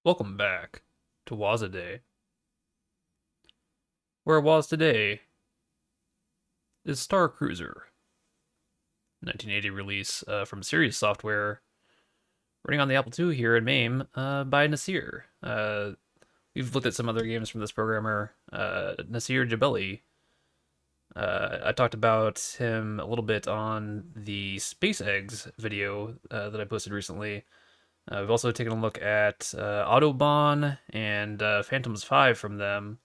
Welcome back to Waza Day. Where it was today is Star Cruiser, 1980 release from Sirius Software, running on the Apple II here in MAME by Nasir. We've looked at some other games from this programmer, Nasir Jabeli. I talked about him a little bit on the Space Eggs video that I posted recently. We've also taken a look at Autobahn and Phantoms 5 from them.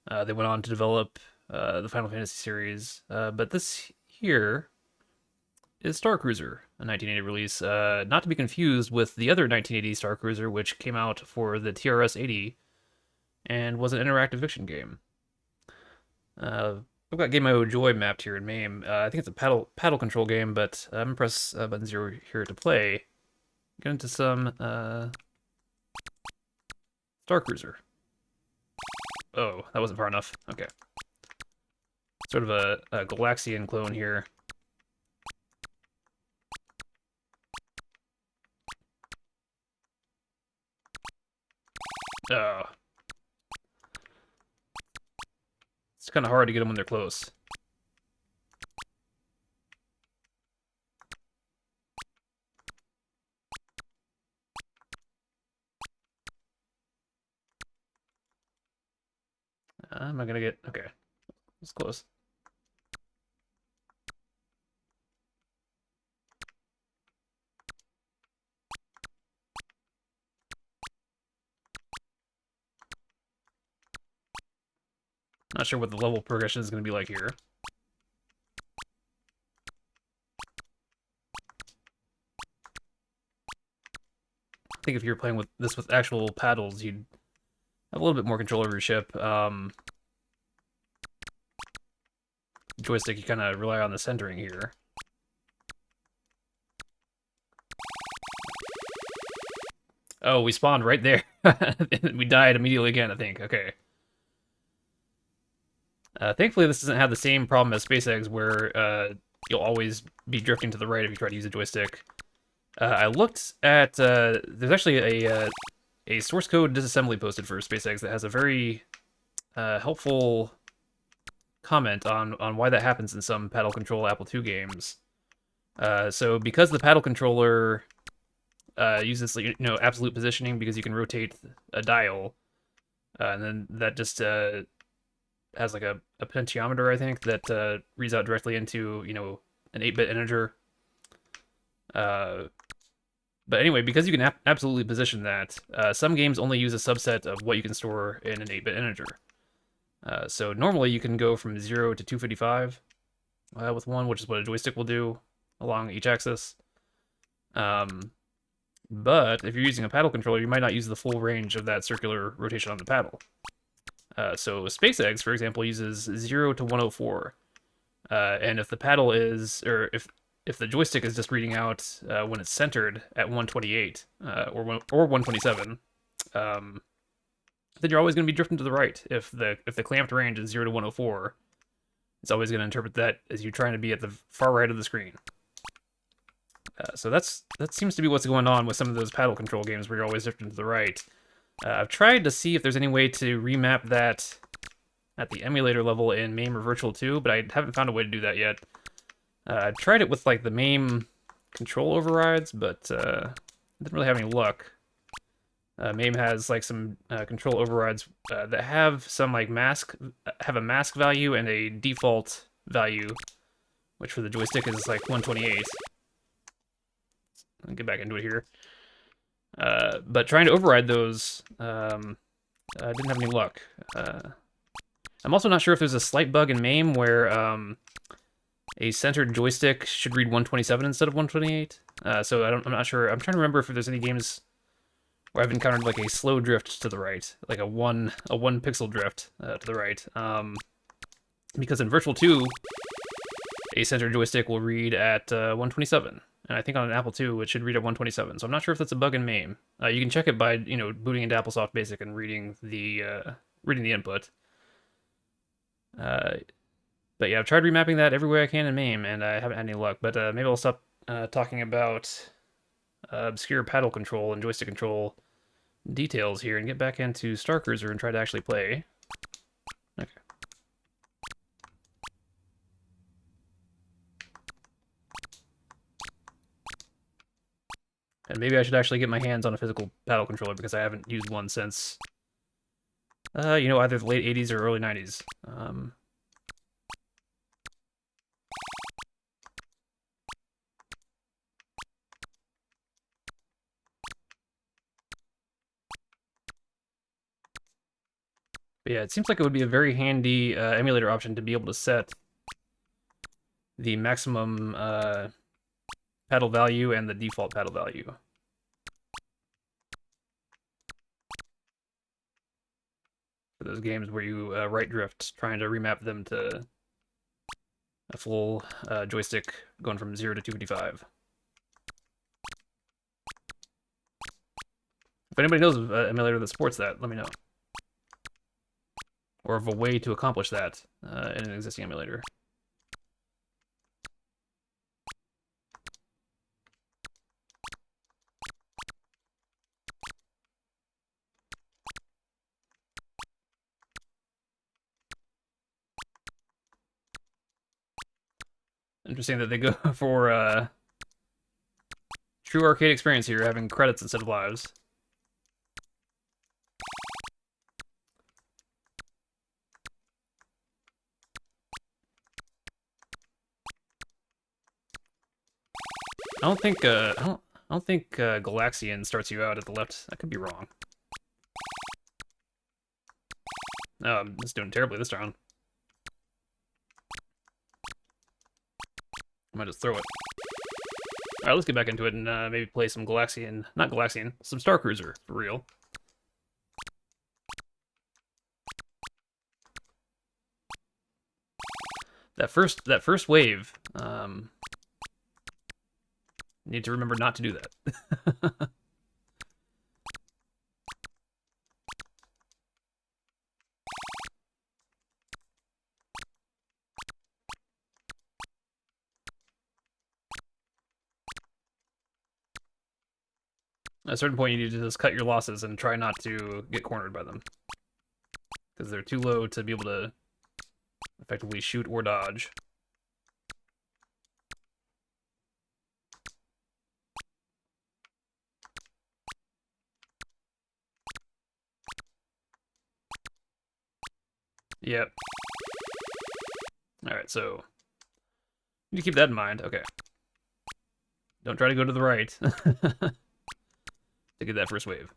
They went on to develop the Final Fantasy series, but this here is Star Cruiser, a 1980 release, not to be confused with the other 1980 Star Cruiser, which came out for the TRS-80 and was an interactive fiction game. I've got Game O Joy mapped here in MAME. I think it's a paddle control game, but I'm gonna press button 0 here to play. Get into some Star Cruiser. Oh, that wasn't far enough. Okay. Sort of a Galaxian clone here. Oh. It's kind of hard to get them when they're close. Am I gonna get... Okay. It's close. Not sure what the level progression is going to be like here. I think if you're playing with this with actual paddles, you'd have a little bit more control over your ship. Joystick, you kind of rely on the centering here. Oh, we spawned right there. We died immediately again, I think. Okay. Thankfully, this doesn't have the same problem as Space Eggs, where you'll always be drifting to the right if you try to use a joystick. I looked at... there's actually a source code disassembly posted for Space Eggs that has a very helpful comment on why that happens in some paddle control Apple II games. So because the paddle controller uses absolute positioning, because you can rotate a dial, and then that just has like a potentiometer, I think, that reads out directly into an 8-bit integer. But anyway, because you can absolutely position that, some games only use a subset of what you can store in an 8-bit integer. So normally you can go from 0 to 255 with one, which is what a joystick will do along each axis. But if you're using a paddle controller, you might not use the full range of that circular rotation on the paddle. So Space Eggs, for example, uses 0 to 104. And if the paddle is, or if the joystick is just reading out when it's centered at 128 or 127, then you're always going to be drifting to the right. If the clamped range is 0 to 104, it's always going to interpret that as you trying to be at the far right of the screen. So that seems to be what's going on with some of those paddle control games where you're always drifting to the right. I've tried to see if there's any way to remap that at the emulator level in MAME or Virtual 2, but I haven't found a way to do that yet. I've tried it with like the MAME control overrides, but I didn't really have any luck. MAME has like some control overrides that have some like have a mask value and a default value, which for the joystick is like 128. I'll get back into it here. But trying to override those, I didn't have any luck. I'm also not sure if there's a slight bug in MAME where a centered joystick should read 127 instead of 128. So I'm not sure. I'm trying to remember if there's any games where I've encountered like a slow drift to the right, like a one pixel drift to the right. Because in Virtual 2, a centered joystick will read at 127. And I think on an Apple II, it should read at 127. So I'm not sure if that's a bug in MAME. You can check it by, booting into AppleSoft Basic and reading the input. But yeah, I've tried remapping that everywhere I can in MAME, and I haven't had any luck. But maybe I'll stop talking about obscure paddle control and joystick control details here and get back into Star Cruiser and try to actually play. Okay. And maybe I should actually get my hands on a physical paddle controller because I haven't used one since, either the late 80s or early 90s. But yeah, it seems like it would be a very handy emulator option to be able to set the maximum paddle value and the default paddle value. For those games where you right drift, trying to remap them to a full joystick going from 0 to 255. If anybody knows of an emulator that supports that, let me know. Or of a way to accomplish that in an existing emulator. Interesting that they go for true arcade experience here, having credits instead of lives. I don't think Galaxian starts you out at the left. I could be wrong. No, I'm just doing terribly this round. I might just throw it. Alright, let's get back into it and maybe play some Galaxian. Not Galaxian, some Star Cruiser, for real. That first wave, need to remember not to do that. At a certain point, you need to just cut your losses and try not to get cornered by them. Because they're too low to be able to effectively shoot or dodge. Yep. Alright, so you need to keep that in mind. Okay. Don't try to go to the right to get that first wave.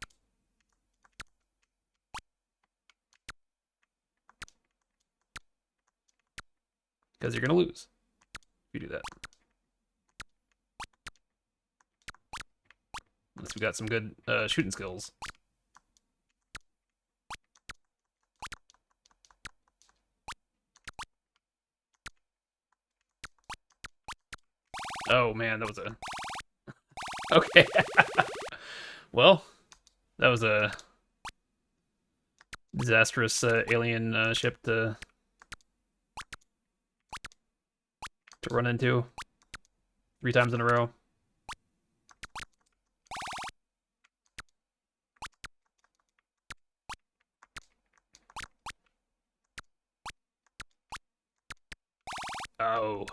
Because you're going to lose if you do that. Unless we got some good shooting skills. Oh man, that was a... Okay. Well, that was a disastrous alien ship to run into 3 times in a row. Oh.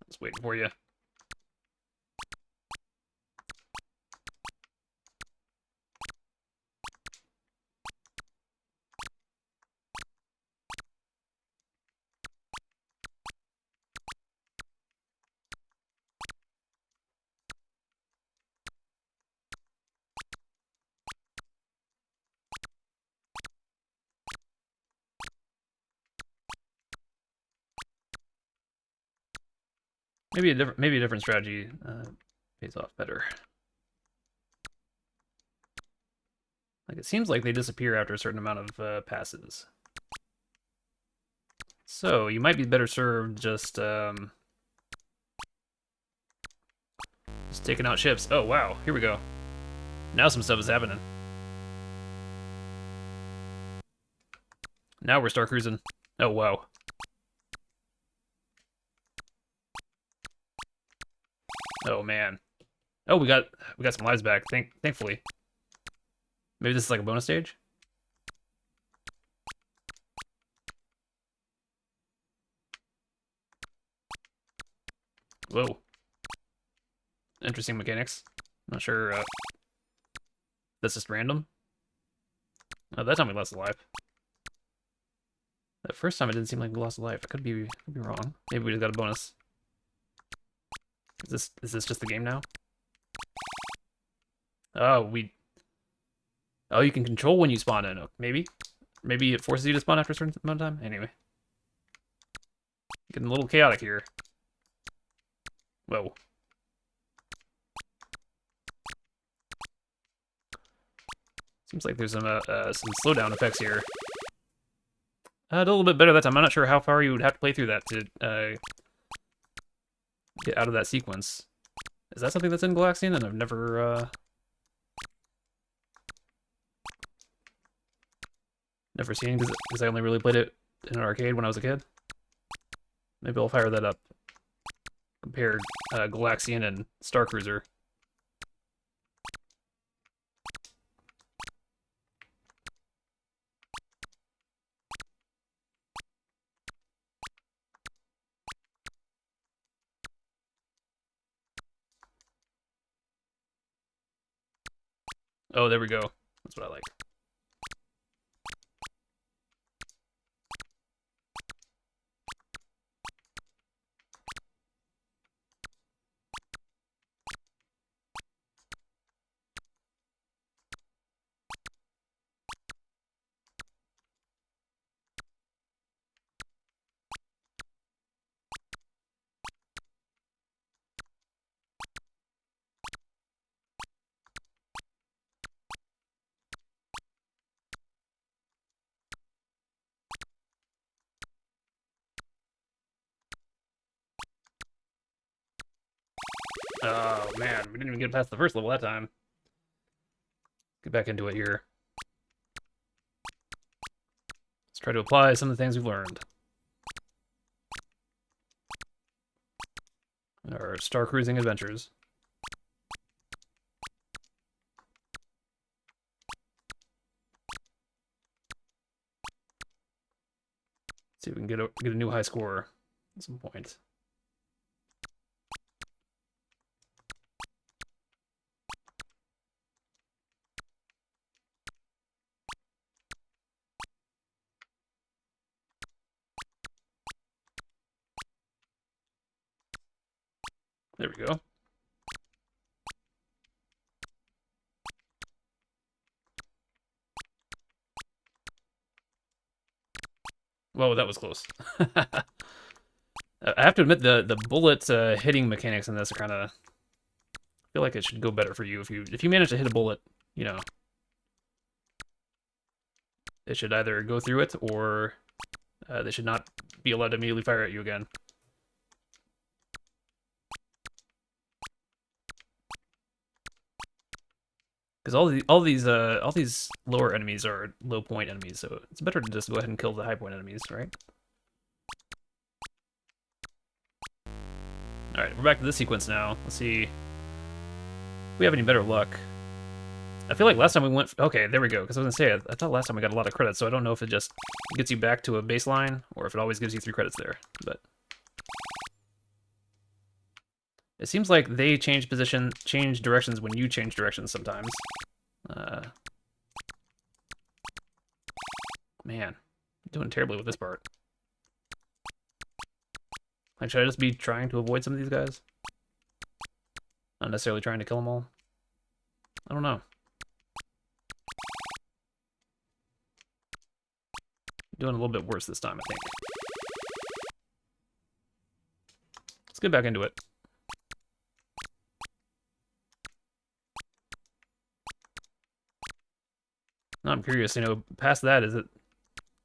Just waiting for you. Maybe a different strategy pays off better. Like it seems like they disappear after a certain amount of passes. So you might be better served just taking out ships. Oh wow, here we go. Now some stuff is happening. Now we're star cruising. Oh, wow. Oh, man. Oh, we got some lives back, thankfully. Maybe this is like a bonus stage? Whoa. Interesting mechanics. Not sure that's just random. Oh, that time we lost a life. That first time it didn't seem like we lost a life. I could be wrong. Maybe we just got a bonus. Is this just the game now? Oh, oh, you can control when you spawn in. Maybe it forces you to spawn after a certain amount of time. Anyway, getting a little chaotic here. Whoa. Seems like there's some slowdown effects here. A little bit better that time. I'm not sure how far you would have to play through that to get out of that sequence. Is that something that's in Galaxian? And I've never seen, because I only really played it in an arcade when I was a kid. Maybe I'll fire that up. Compare Galaxian and Star Cruiser. Oh, there we go. That's what I like. Oh, man. We didn't even get past the first level that time. Get back into it here. Let's try to apply some of the things we've learned. Our star cruising adventures. See if we can get a new high score at some point. There we go. Whoa, that was close. I have to admit the bullet hitting mechanics in this are kind of, I feel like it should go better for you if you manage to hit a bullet, you know. It should either go through it or they should not be allowed to immediately fire at you again. Because all these lower enemies are low point enemies, so it's better to just go ahead and kill the high point enemies, right? All right, we're back to this sequence now. Let's see if we have any better luck. I feel like last time we went... Okay, there we go. Because I was going to say, I thought last time we got a lot of credits, so I don't know if it just gets you back to a baseline, or if it always gives you 3 credits there. But it seems like they change directions when you change directions sometimes. Man, I'm doing terribly with this part. Like, should I just be trying to avoid some of these guys? Not necessarily trying to kill them all? I don't know. Doing a little bit worse this time, I think. Let's get back into it. Now I'm curious, past that, is it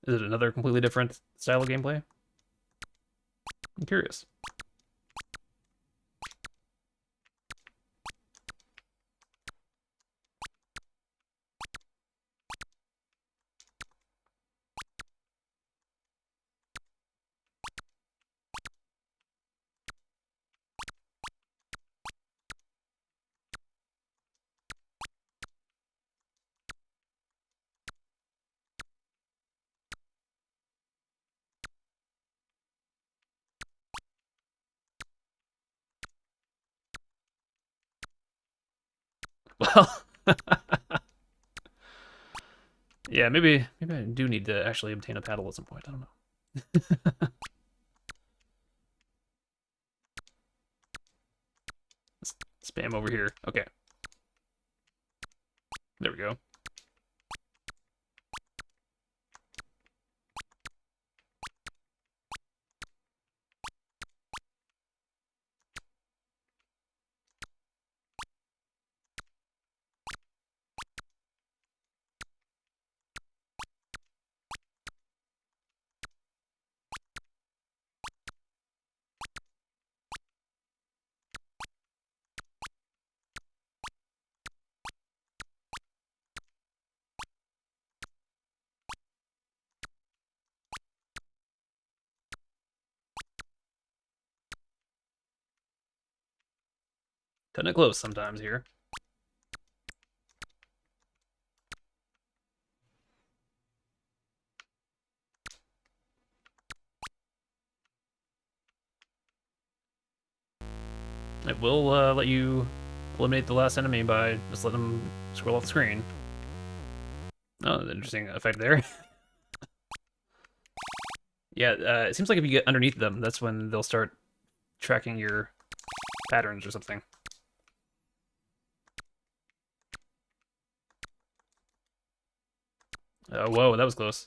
another completely different style of gameplay? I'm curious. Well, yeah, maybe I do need to actually obtain a paddle at some point. I don't know. Spam over here. Okay, there we go. Kind of close sometimes here. It will let you eliminate the last enemy by just letting them scroll off the screen. Oh, interesting effect there. Yeah, it seems like if you get underneath them, that's when they'll start tracking your patterns or something. Whoa, that was close.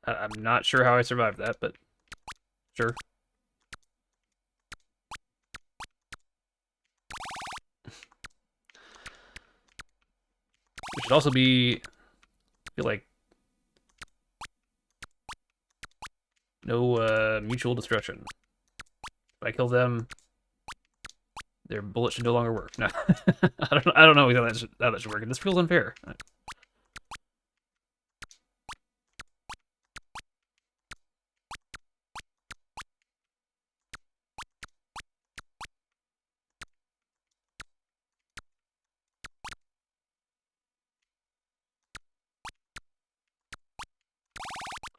I'm not sure how I survived that, but sure. It should also be, I feel like, no mutual destruction. If I kill them, their bullet should no longer work. No, I don't know how that should work. This feels unfair.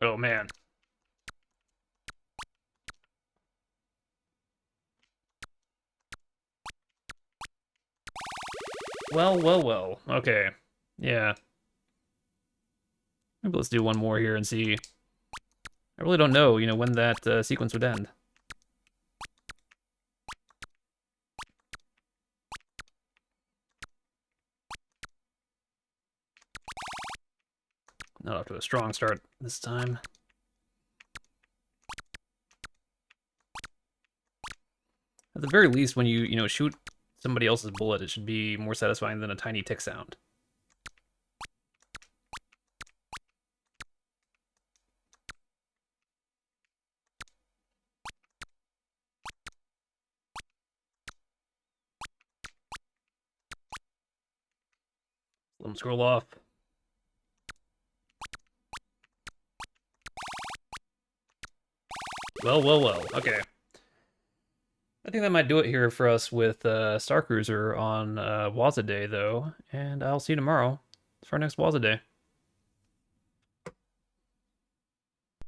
Oh man. Well. Okay. Yeah. Maybe let's do one more here and see. I really don't know, when that sequence would end. Not off to a strong start this time. At the very least, when you shoot somebody else's bullet, it should be more satisfying than a tiny tick sound. Let them scroll off. Well. Okay. I think that might do it here for us with Star Cruiser on Waza Day, though. And I'll see you tomorrow for our next Waza Day.